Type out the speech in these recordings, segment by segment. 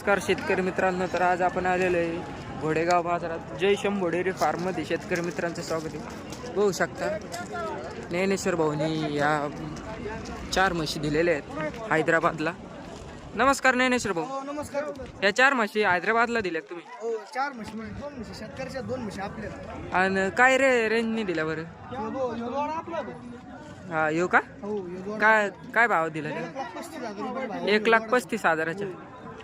नमस्कार शेतकरी मित्रांनो. तर आज आपण आलेलो आहे घोडेगाव बाजारात. जय शंभो डेअरी फार्ममध्ये शेतकरी मित्रांचं स्वागत आहे. बघू शकता ज्ञानेश्वर भाऊनी या 4 म्हशी दिलेल्या आहेत हैदराबादला. नमस्कार ज्ञानेश्वर भाऊ. हो नमस्कार. या 4 म्हशी हैदराबादला दिल्या तुम्ही? हो 4 म्हशी म्हणजे 2 म्हशी शेतकऱ्याच्या 2 म्हशी आपल्याला. आणि काय रेंजनी दिल्या बरं? आपला हा येऊ का? हो काय काय भाव दिला त्याला? 1,35,000 रुपये भाव. 1,35,000च्या.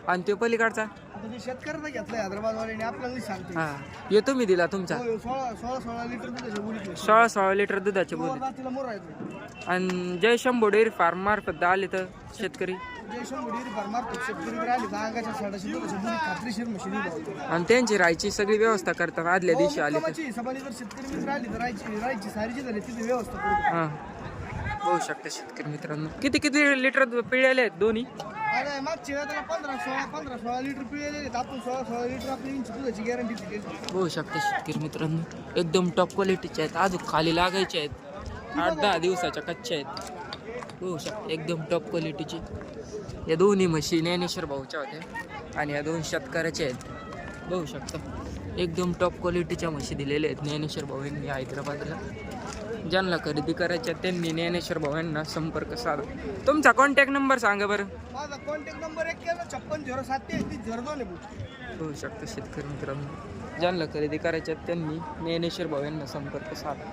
आणि तो पलीकडचा? आता ते शेतकऱ्याचा घेतलाय हैदराबादवाल्याने, आपल्याला नाही सांगते. हा ये तुम्ही दिला तुमचा? हो 16 लिटर दुधाच्या बोलीत 16 लिटर दुधाचे बोल. तिला मोर आहे. आणि जय शंभो डेअरी फार्म मार्फत आले तर शेतकरी जय शंभो डेअरी फार्म मार्फत शेतकरी आले तर अंगाच्या 1600 दुधाच्या बोलीत खात्रीशीर म्हशी दिली. आणि त्यांची राहायची सगळी व्यवस्था करतात आदल्या दिवशी आले तर. सभानी जर शेतकरी मित्र आली तर राहायची सारीची झाली तिथे व्यवस्था करू. हां बघू शकता शेतकरी मित्रांनो. किती किती लिटर पिळलेले आहेत दोन्ही? अरे मागच्या वेळेला त्याला 15-16 लिटर पिळलेले आहेत. आपण 16 लिटर आपली इंच दुधाची गॅरंटी दिली. बघू शकता शेतकरी मित्रांनो, एकदम टॉप क्वालिटीचे आहेत. अजून खाली लागायचे आहेत. 8-10 दिवसाच्या कच्च्या आहेत. बघू शकता एकदम टॉप क्वालिटीची. या दोन्ही म्हशी ज्ञानेश्वर भाऊच्या होत्या आणि या 2 शेतकऱ्याच्या आहेत. बघू शकता एकदम टॉप क्वालिटीच्या म्हशी दिलेल्या आहेत ज्ञानेश्वर भाऊ यांनी हैदराबादला. ज्यांना खरेदी करायच्या त्यांनी ज्ञानेश्वर भाऊ यांना संपर्क साधा. तुमचा कॉन्टॅक्ट नंबर सांगा बरं. माझा कॉन्टॅक्ट नंबर 5156073302 आहे. बघू शकता शेतकरी मित्रांनो, ज्यांना खरेदी करायच्या त्यांनी ज्ञानेश्वर भाऊ यांना संपर्क साधा.